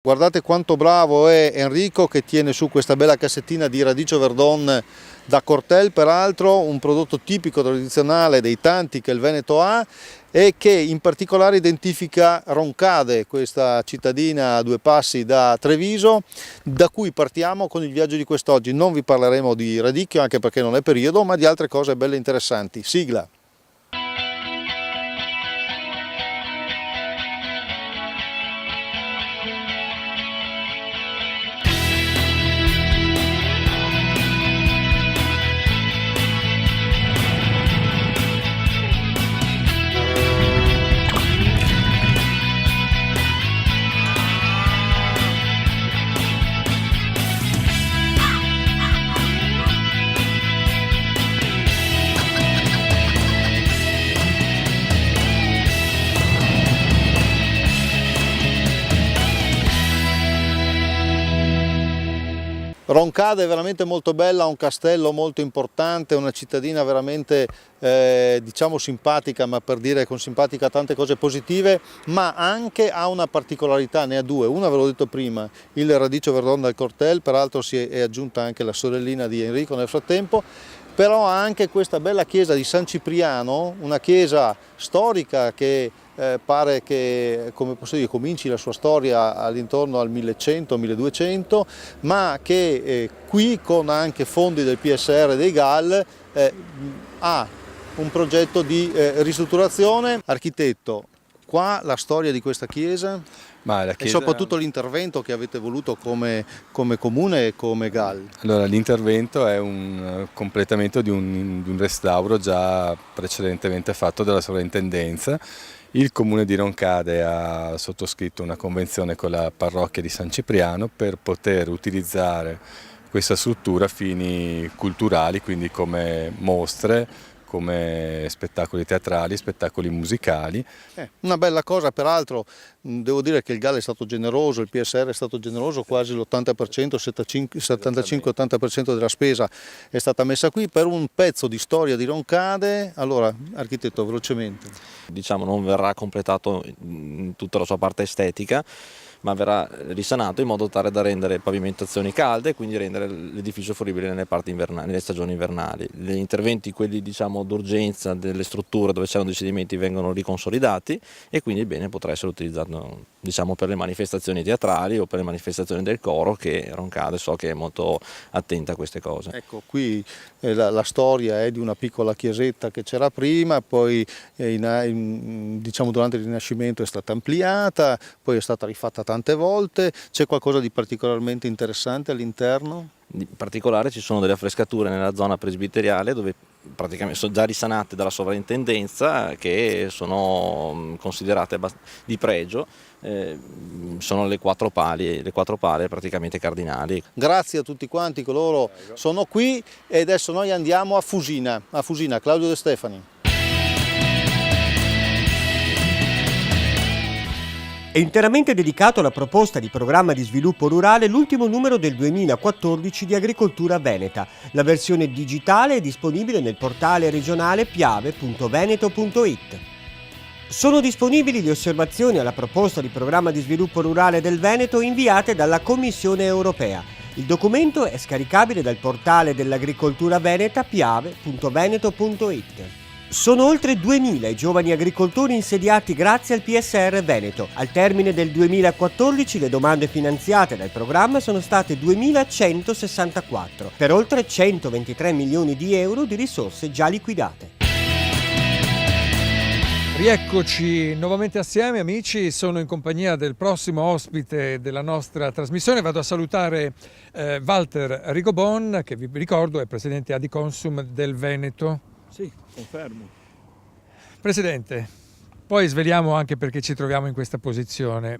Guardate quanto bravo è Enrico che tiene su questa bella cassettina di Radicio Verdon da Cortel, peraltro un prodotto tipico tradizionale dei tanti che il Veneto ha e che in particolare identifica Roncade, questa cittadina a 2 passi da Treviso, da cui partiamo con il viaggio di quest'oggi. Non vi parleremo di radicchio anche perché non è periodo, ma di altre cose belle interessanti. Sigla! Roncade è veramente molto bella, ha un castello molto importante, una cittadina veramente diciamo simpatica, ma per dire con simpatica tante cose positive, ma anche ha una particolarità, ne ha due. Una ve l'ho detto prima, il Radicio Verdon del Cortel, peraltro è aggiunta anche la sorellina di Enrico nel frattempo, però ha anche questa bella chiesa di San Cipriano, una chiesa storica che pare che, come posso dire, cominci la sua storia all'intorno al 1100-1200, ma che qui con anche fondi del PSR dei GAL ha un progetto di ristrutturazione. Architetto, qua la storia di questa chiesa? Ma la chiesa... E soprattutto l'intervento che avete voluto come comune e come GAL. Allora, l'intervento è un completamento di un restauro già precedentemente fatto dalla sovrintendenza. Il comune di Roncade ha sottoscritto una convenzione con la parrocchia di San Cipriano per poter utilizzare questa struttura a fini culturali, quindi come mostre, come spettacoli teatrali, spettacoli musicali. Una bella cosa, peraltro devo dire che il GAL è stato generoso, il PSR è stato generoso, quasi l'80%, 75-80% della spesa è stata messa qui per un pezzo di storia di Roncade. Allora, architetto, velocemente. Diciamo non verrà completato in tutta la sua parte estetica, ma verrà risanato in modo tale da rendere pavimentazioni calde e quindi rendere l'edificio fruibile nelle parti invernali, nelle stagioni invernali. Gli interventi, quelli diciamo d'urgenza delle strutture dove c'erano dei sedimenti, vengono riconsolidati e quindi il bene potrà essere utilizzato diciamo per le manifestazioni teatrali o per le manifestazioni del coro, che Roncade so che è molto attenta a queste cose. Ecco, qui la storia è di una piccola chiesetta che c'era prima, poi diciamo durante il Rinascimento è stata ampliata, poi è stata rifatta tante volte. C'è qualcosa di particolarmente interessante all'interno? In particolare ci sono delle affrescature nella zona presbiteriale dove praticamente sono già risanate dalla sovrintendenza, che sono considerate di pregio, sono le quattro pale praticamente cardinali. Grazie a tutti quanti coloro sono qui e adesso noi andiamo a Fusina, Claudio De Stefani. È interamente dedicato alla proposta di programma di sviluppo rurale l'ultimo numero del 2014 di Agricoltura Veneta. La versione digitale è disponibile nel portale regionale piave.veneto.it. Sono disponibili le osservazioni alla proposta di programma di sviluppo rurale del Veneto inviate dalla Commissione europea. Il documento è scaricabile dal portale dell'Agricoltura Veneta piave.veneto.it. Sono oltre 2.000 i giovani agricoltori insediati grazie al PSR Veneto. Al termine del 2014 le domande finanziate dal programma sono state 2.164, per oltre 123 milioni di euro di risorse già liquidate. Rieccoci nuovamente assieme amici, sono in compagnia del prossimo ospite della nostra trasmissione. Vado a salutare Walter Rigobon, che vi ricordo è presidente Adiconsum del Veneto. Sì, confermo. Presidente, poi sveliamo anche perché ci troviamo in questa posizione.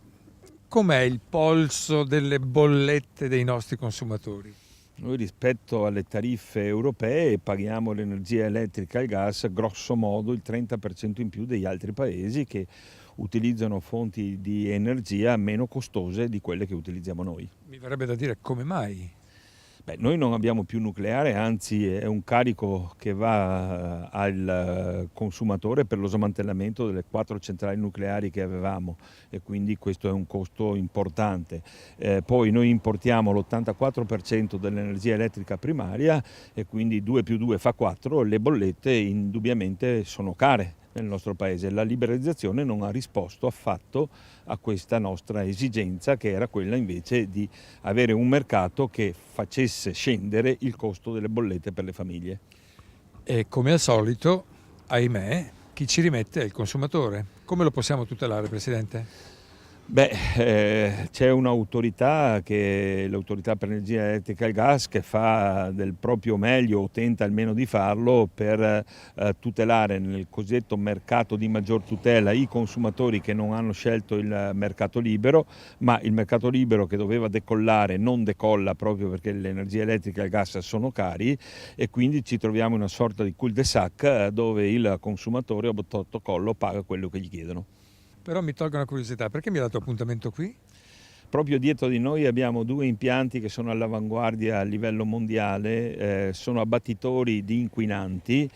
Com'è il polso delle bollette dei nostri consumatori? Noi rispetto alle tariffe europee paghiamo l'energia elettrica e il gas grosso modo il 30% in più degli altri paesi che utilizzano fonti di energia meno costose di quelle che utilizziamo noi. Mi verrebbe da dire come mai? Noi non abbiamo più nucleare, anzi è un carico che va al consumatore per lo smantellamento delle 4 centrali nucleari che avevamo e quindi questo è un costo importante. Poi noi importiamo l'84% dell'energia elettrica primaria e quindi 2 più 2 fa 4, le bollette indubbiamente sono care nel nostro paese. La liberalizzazione non ha risposto affatto a questa nostra esigenza, che era quella invece di avere un mercato che facesse scendere il costo delle bollette per le famiglie. E come al solito, ahimè, chi ci rimette è il consumatore. Come lo possiamo tutelare, Presidente? C'è un'autorità, che è l'Autorità per l'Energia Elettrica e il Gas, che fa del proprio meglio o tenta almeno di farlo per tutelare nel cosiddetto mercato di maggior tutela i consumatori che non hanno scelto il mercato libero, ma il mercato libero che doveva decollare non decolla proprio perché l'energia elettrica e il gas sono cari e quindi ci troviamo in una sorta di cul-de-sac dove il consumatore a botto collo paga quello che gli chiedono. Però mi tolgo una curiosità, perché mi ha dato appuntamento qui? Proprio dietro di noi abbiamo 2 impianti che sono all'avanguardia a livello mondiale, sono abbattitori di inquinanti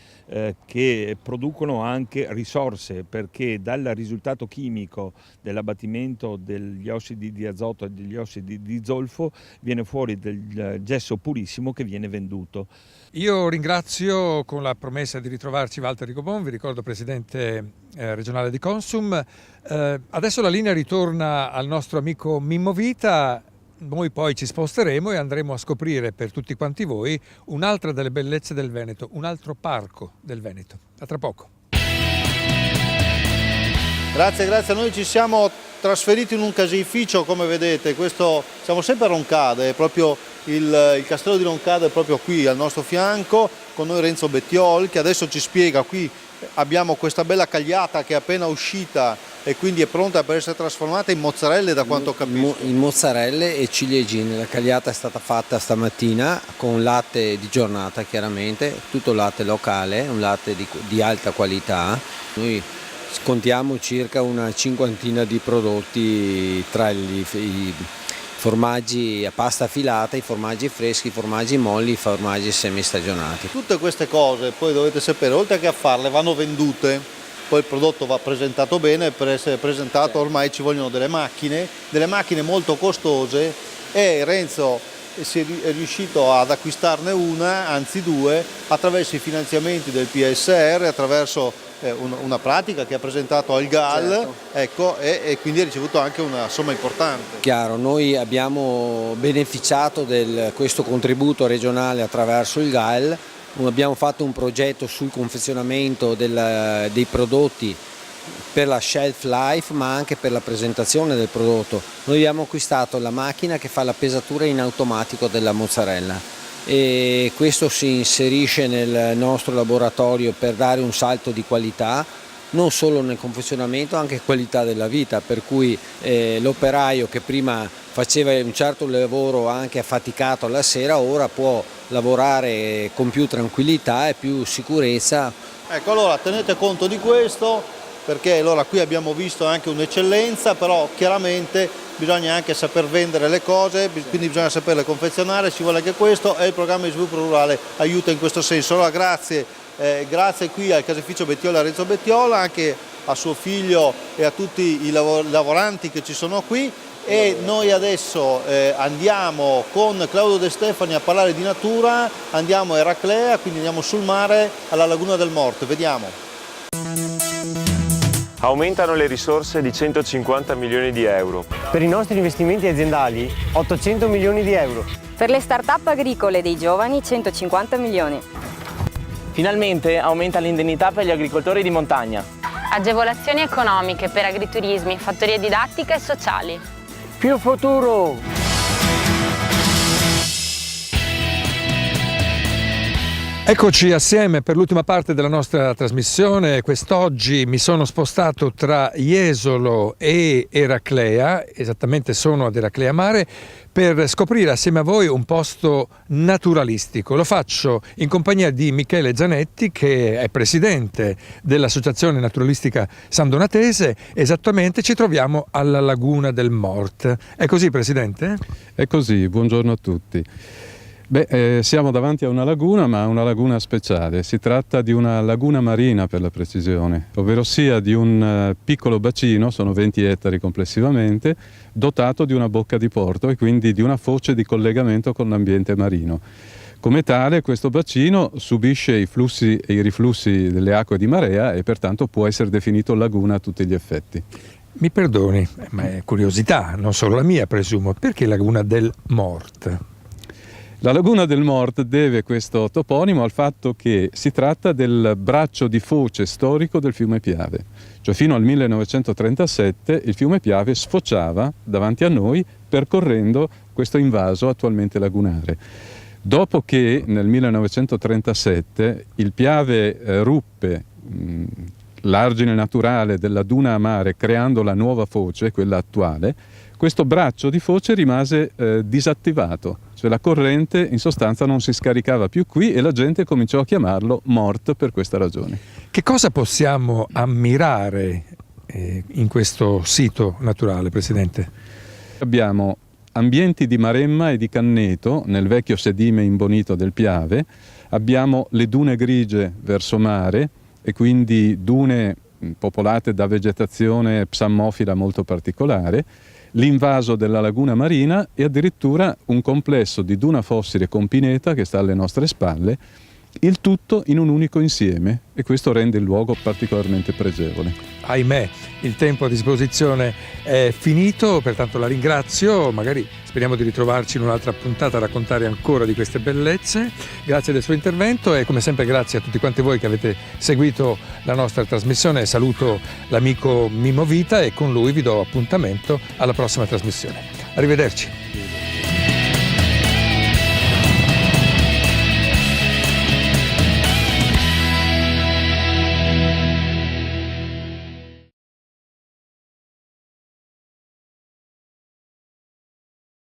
che producono anche risorse, perché dal risultato chimico dell'abbattimento degli ossidi di azoto e degli ossidi di zolfo viene fuori del gesso purissimo che viene venduto. Io ringrazio, con la promessa di ritrovarci, Walter Rigobon, vi ricordo presidente regionale di Consum. Adesso la linea ritorna al nostro amico Mimmo Vita, noi poi ci sposteremo e andremo a scoprire per tutti quanti voi un'altra delle bellezze del Veneto, un altro parco del Veneto. A tra poco. Grazie, noi ci siamo trasferiti in un caseificio, come vedete, siamo sempre a Roncade, è proprio il castello di Roncade è proprio qui al nostro fianco, con noi Renzo Bettiol che adesso ci spiega. Qui abbiamo questa bella cagliata che è appena uscita e quindi è pronta per essere trasformata in mozzarelle, da quanto capisco. In mozzarelle e ciliegine. La cagliata è stata fatta stamattina con latte di giornata, chiaramente, tutto latte locale, un latte di alta qualità. Noi contiamo circa una 50 di prodotti tra i formaggi a pasta filata, i formaggi freschi, i formaggi molli, i formaggi semistagionati. Tutte queste cose poi dovete sapere, oltre che a farle, vanno vendute, poi il prodotto va presentato bene, per essere presentato ormai ci vogliono delle macchine molto costose e Renzo è riuscito ad acquistarne una, anzi 2, attraverso i finanziamenti del PSR, attraverso una pratica che ha presentato al GAL, certo. Ecco, e quindi ha ricevuto anche una somma importante. Chiaro, noi abbiamo beneficiato di questo contributo regionale attraverso il GAL, abbiamo fatto un progetto sul confezionamento dei prodotti per la shelf life ma anche per la presentazione del prodotto. Noi abbiamo acquistato la macchina che fa la pesatura in automatico della mozzarella e questo si inserisce nel nostro laboratorio per dare un salto di qualità non solo nel confezionamento, anche qualità della vita, per cui l'operaio che prima faceva un certo lavoro anche affaticato alla sera ora può lavorare con più tranquillità e più sicurezza. Ecco, allora tenete conto di questo, perché allora qui abbiamo visto anche un'eccellenza, però chiaramente bisogna anche saper vendere le cose, quindi bisogna saperle confezionare, ci vuole anche questo e il programma di sviluppo rurale aiuta in questo senso. Allora grazie qui al caseificio Bettiola, Renzo Bettiola, anche a suo figlio e a tutti i lavoranti che ci sono qui e noi adesso andiamo con Claudio De Stefani a parlare di natura, andiamo a Eraclea, quindi andiamo sul mare alla Laguna del Morte, vediamo. Aumentano le risorse di 150 milioni di euro. Per i nostri investimenti aziendali 800 milioni di euro. Per le start-up agricole dei giovani 150 milioni. Finalmente aumenta l'indennità per gli agricoltori di montagna. Agevolazioni economiche per agriturismi, fattorie didattiche e sociali. Più futuro! Eccoci assieme per l'ultima parte della nostra trasmissione. Quest'oggi mi sono spostato tra Jesolo e Eraclea, esattamente sono ad Eraclea Mare, per scoprire assieme a voi un posto naturalistico. Lo faccio in compagnia di Michele Zanetti, che è presidente dell'Associazione Naturalistica San Donatese. Esattamente ci troviamo alla Laguna del Mort. È così, Presidente? È così, buongiorno a tutti. Siamo davanti a una laguna, ma una laguna speciale. Si tratta di una laguna marina, per la precisione, ovvero sia di un piccolo bacino, sono 20 ettari complessivamente, dotato di una bocca di porto e quindi di una foce di collegamento con l'ambiente marino. Come tale, questo bacino subisce i flussi e i riflussi delle acque di marea e pertanto può essere definito laguna a tutti gli effetti. Mi perdoni, ma è curiosità, non solo la mia presumo, perché Laguna del Mort? La Laguna del Mort deve questo toponimo al fatto che si tratta del braccio di foce storico del fiume Piave. Cioè fino al 1937 il fiume Piave sfociava davanti a noi percorrendo questo invaso attualmente lagunare. Dopo che nel 1937 il Piave ruppe l'argine naturale della duna a mare creando la nuova foce, quella attuale, questo braccio di foce rimase disattivato, cioè la corrente in sostanza non si scaricava più qui e la gente cominciò a chiamarlo Mort per questa ragione. Che cosa possiamo ammirare in questo sito naturale, Presidente? Abbiamo ambienti di maremma e di canneto nel vecchio sedime imbonito del Piave, abbiamo le dune grigie verso mare e quindi dune popolate da vegetazione psammofila molto particolare, l'invaso della laguna marina e addirittura un complesso di duna fossile con pineta che sta alle nostre spalle, il tutto in un unico insieme, e questo rende il luogo particolarmente pregevole. Ahimè, il tempo a disposizione è finito, pertanto la ringrazio, magari speriamo di ritrovarci in un'altra puntata a raccontare ancora di queste bellezze. Grazie del suo intervento e come sempre grazie a tutti quanti voi che avete seguito la nostra trasmissione. Saluto l'amico Mimmo Vita e con lui vi do appuntamento alla prossima trasmissione. Arrivederci.